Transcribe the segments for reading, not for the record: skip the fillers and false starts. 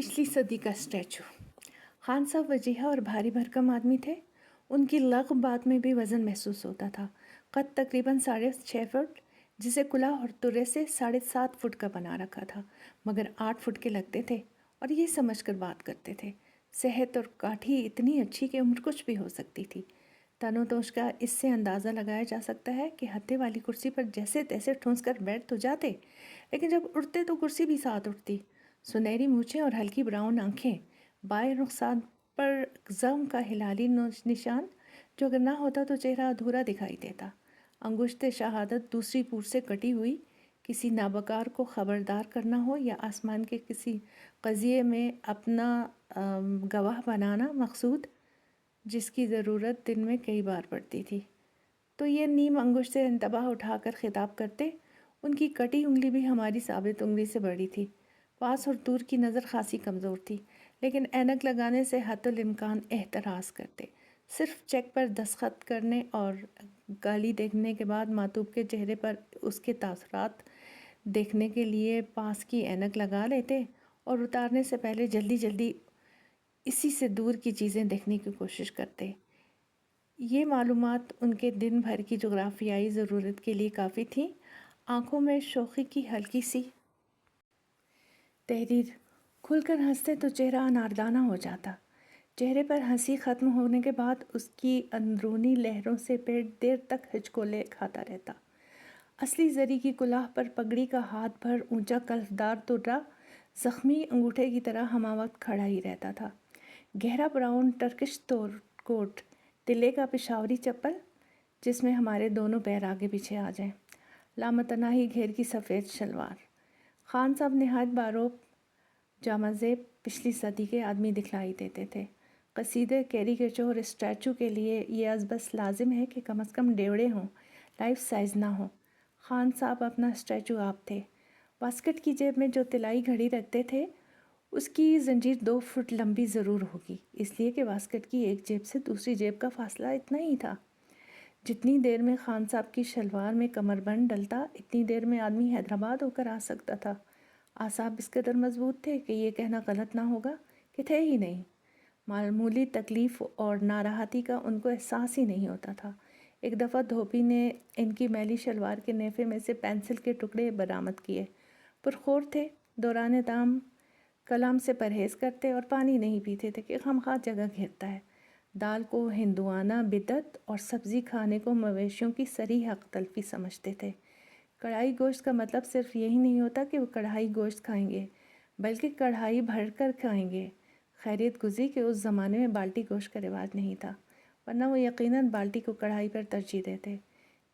पिछली सदी का स्टैचू। खान साहब वजीहा और भारी भरकम आदमी थे। उनकी लग बात में भी वज़न महसूस होता था। कद तकरीबन 6.5 फुट, जिसे कुलाह और तुर्रे से 7.5 फुट का बना रखा था, मगर 8 फुट के लगते थे और ये समझकर बात करते थे। सेहत और काठी इतनी अच्छी कि उम्र कुछ भी हो सकती थी। तनोतोष का इससे अंदाज़ा लगाया जा सकता है कि हत्थे वाली कुर्सी पर जैसे तैसे ठूंस कर बैठ तो जाते, लेकिन जब उठते तो कुर्सी भी साथ उठती। सुनहरी मूछें और हल्की ब्राउन आंखें, बाएं रुखसार पर ज़म का हिलाली निशान, जो अगर ना होता तो चेहरा अधूरा दिखाई देता। अंगुश्त शहादत दूसरी पूर से कटी हुई, किसी नाबकार को ख़बरदार करना हो या आसमान के किसी क़ज़िये में अपना गवाह बनाना मकसूद, जिसकी ज़रूरत दिन में कई बार पड़ती थी। तो ये नीम अंगुश्त से इंतबाह उठाकर खिताब करते। उनकी कटी उंगली भी हमारी साबित उंगली से बड़ी थी। पास और दूर की नज़र खासी कमज़ोर थी, लेकिन ऐनक लगाने से हतुल इम्कान एहतराज करते। सिर्फ चेक पर दस्तखत करने और गाली देखने के बाद मातूब के चेहरे पर उसके तासरात देखने के लिए पास की ऐनक लगा लेते और उतारने से पहले जल्दी जल्दी इसी से दूर की चीज़ें देखने की कोशिश करते। ये मालूमात उनके दिन भर की जोग्राफियाई ज़रूरत के लिए काफ़ी थी। आँखों में शोखी की हल्की सी तहरीर। खुलकर हंसते तो चेहरा अनारदाना हो जाता। चेहरे पर हंसी ख़त्म होने के बाद उसकी अंदरूनी लहरों से पेट देर तक हिचकोले खाता रहता। असली जरी की कुलाह पर पगड़ी का हाथ भर ऊंचा कल्फदार तुर्रा ज़ख्मी अंगूठे की तरह हमावक्त खड़ा ही रहता था। गहरा ब्राउन टर्किश कोट, तिल्ले का पेशावरी चप्पल जिसमें हमारे दोनों पैर आगे पीछे आ जाएं, लामतनाही घेर की सफ़ेद शलवार। खान साहब नहायत बारोब जामाज़ेब पिछली सदी के आदमी दिखलाई देते थे। कसीदे कैरिकेचर और स्टैचू के लिए ये बस लाजिम है कि कम से कम डेवड़े हों, लाइफ साइज़ ना हो। खान साहब अपना स्टैचू आप थे। बास्केट की जेब में जो तिलाई घड़ी रखते थे, उसकी जंजीर 2 फुट लंबी ज़रूर होगी, इसलिए कि बास्केट की एक जेब से दूसरी जेब का फासला इतना ही था। जितनी देर में खान साहब की शलवार में कमरबंद डलता, इतनी देर में आदमी हैदराबाद होकर आ सकता था। आसाब इस कदर मजबूत थे कि ये कहना गलत ना होगा कि थे ही नहीं। मामूली तकलीफ़ और नाराहती का उनको एहसास ही नहीं होता था। एक दफ़ा धोबी ने इनकी मैली शलवार के नेफे में से पेंसिल के टुकड़े बरामद किए। पुरखोर थे, दौरान दाम कलाम से परहेज़ करते और पानी नहीं पीते थे कि खामखा जगह घेरता है। दाल को हिंदुआना बिदत और सब्ज़ी खाने को मवेशियों की सरी हक तलफी समझते थे। कढ़ाई गोश्त का मतलब सिर्फ यही नहीं होता कि वो कढ़ाई गोश्त खाएंगे, बल्कि कढ़ाई भर कर खाएंगे। खैरियत गुज़री कि उस ज़माने में बाल्टी गोश्त का रिवाज नहीं था, वरना वो यकीनन बाल्टी को कढ़ाई पर तरजीह देते।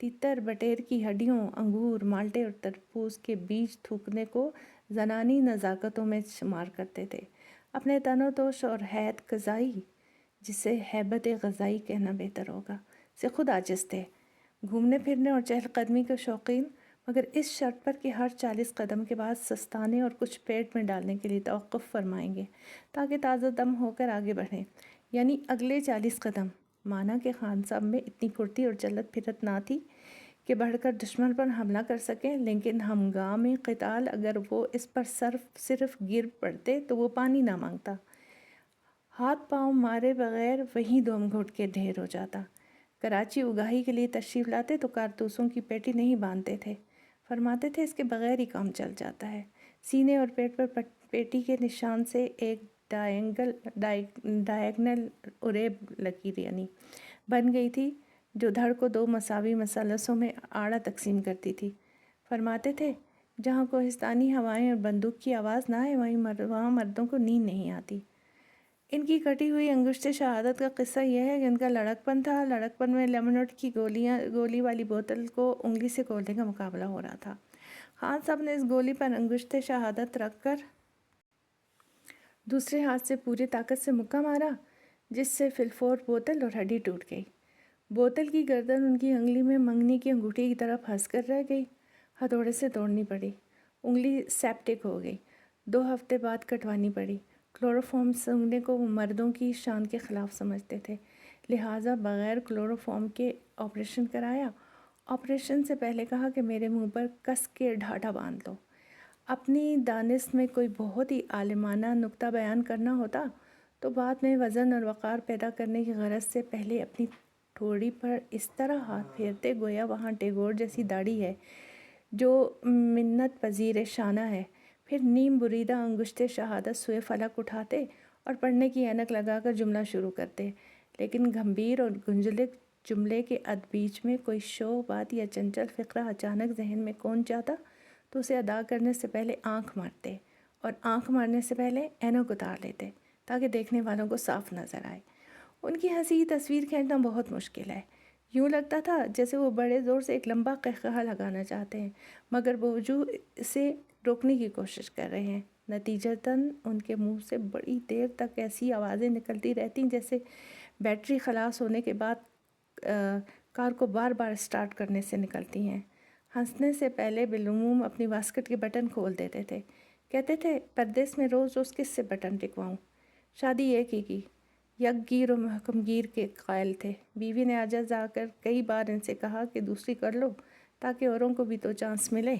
तीतर, बटेर की हड्डियों, अंगूर, माल्टे और तरबूज के बीज थूकने को ज़नानी नज़ाकतों में शुमार करते थे। अपने तनोतोष और हैत ग़ज़ाई, जिसे हैबत ग़ज़ाई कहना बेहतर होगा, से खुद आजिज़ थे। घूमने फिरने और चहलकदमी के शौकीन, मगर इस शर्त पर कि हर 40 कदम के बाद सस्ताने और कुछ पेट में डालने के लिए तवक़्क़ुफ़ फरमाएंगे ताकि ताज़ा दम होकर आगे बढ़ें, यानी अगले 40 कदम। माना कि खान साहब में इतनी फुर्ती और चलत फिरत ना थी कि बढ़कर दुश्मन पर हमला कर सकें, लेकिन हमगामे क़िताल अगर वो इस पर सिर्फ गिर पड़ते तो वो पानी ना मांगता। हाथ पाँव मारे बग़ैर वहीं दम घुट के ढेर हो जाता। कराची उगाही के लिए तशरीफ़ लाते तो कारतूसों की पेटी नहीं बांधते थे, फरमाते थे इसके बग़ैर ही काम चल जाता है। सीने और पेट पर पेटी के निशान से एक डायगनल उरेब लकीर यानी बन गई थी, जो धड़ को 2 मसावी मसलसों में आड़ा तकसीम करती थी। फरमाते थे जहाँ कोहिस्तानी हवाएं और बंदूक की आवाज़ ना आए वहाँ मर्दों को नींद नहीं आती। इनकी कटी हुई अंगुश्त शहादत का किस्सा यह है कि इनका लड़कपन था। लड़कपन में लेमनेड की गोली वाली बोतल को उंगली से खोलने का मुकाबला हो रहा था। खान साहब ने इस गोली पर अंगुश्त शहादत रख कर दूसरे हाथ से पूरी ताकत से मुक्का मारा, जिससे फिलफोर बोतल और हड्डी टूट गई। बोतल की गर्दन उनकी उंगली में मंगनी की अंगूठी की तरह फंस कर रह गई। हथौड़े से तोड़नी पड़ी। उंगली सेप्टिक हो गई। 2 हफ्ते बाद कटवानी पड़ी। क्लोरोफॉर्म सूंघने को मर्दों की शान के ख़िलाफ़ समझते थे, लिहाजा बग़ैर क्लोरोफॉर्म के ऑपरेशन कराया। ऑपरेशन से पहले कहा कि मेरे मुंह पर कस के ढाढ़ा बांध लो। اپنی دانست میں کوئی بہت ہی عالمانہ نکتہ بیان کرنا ہوتا تو بعد میں وزن اور وقار پیدا کرنے کی غرض سے پہلے اپنی ٹھوڑی پر اس طرح ہاتھ پھیرتے گویا وہاں ٹیگور جیسی داڑھی ہے جو منت پذیر شانہ ہے، پھر نیم بریدہ انگشت شہادت سوئے فلک اٹھاتے اور پڑھنے کی اینک لگا کر جملہ شروع کرتے، لیکن گھمبیر اور گنجلک جملے کے بیچ میں کوئی شوق بات یا چنچل فقرہ اچانک ذہن میں کون چاہتا تو اسے ادا کرنے سے پہلے آنکھ مارتے، اور آنکھ مارنے سے پہلے اینک اتار لیتے تاکہ دیکھنے والوں کو صاف نظر آئے۔ ان کی ہنسی تصویر کھینچنا بہت مشکل ہے، یوں لگتا تھا جیسے وہ بڑے زور سے ایک لمبا قہقہہ لگانا چاہتے ہیں مگر باوجود اسے روکنے کی کوشش کر رہے ہیں۔ نتیجتاً ان کے منہ سے بڑی دیر تک ایسی آوازیں نکلتی رہتی جیسے بیٹری خلاص ہونے کے بعد کار کو بار بار سٹارٹ کرنے سے نکلتی ہیں۔ ہنسنے سے پہلے بالعموم اپنی واسکٹ کے بٹن کھول دیتے تھے، کہتے تھے پردیس میں روز روز کس سے بٹن ٹکواؤں، شادی ایک ہی کی، یک گیر و محکم گیر کے قائل تھے۔ بیوی نے عاجز آ کر کئی بار ان سے کہا کہ دوسری کر لو تاکہ اوروں کو بھی تو چانس ملے۔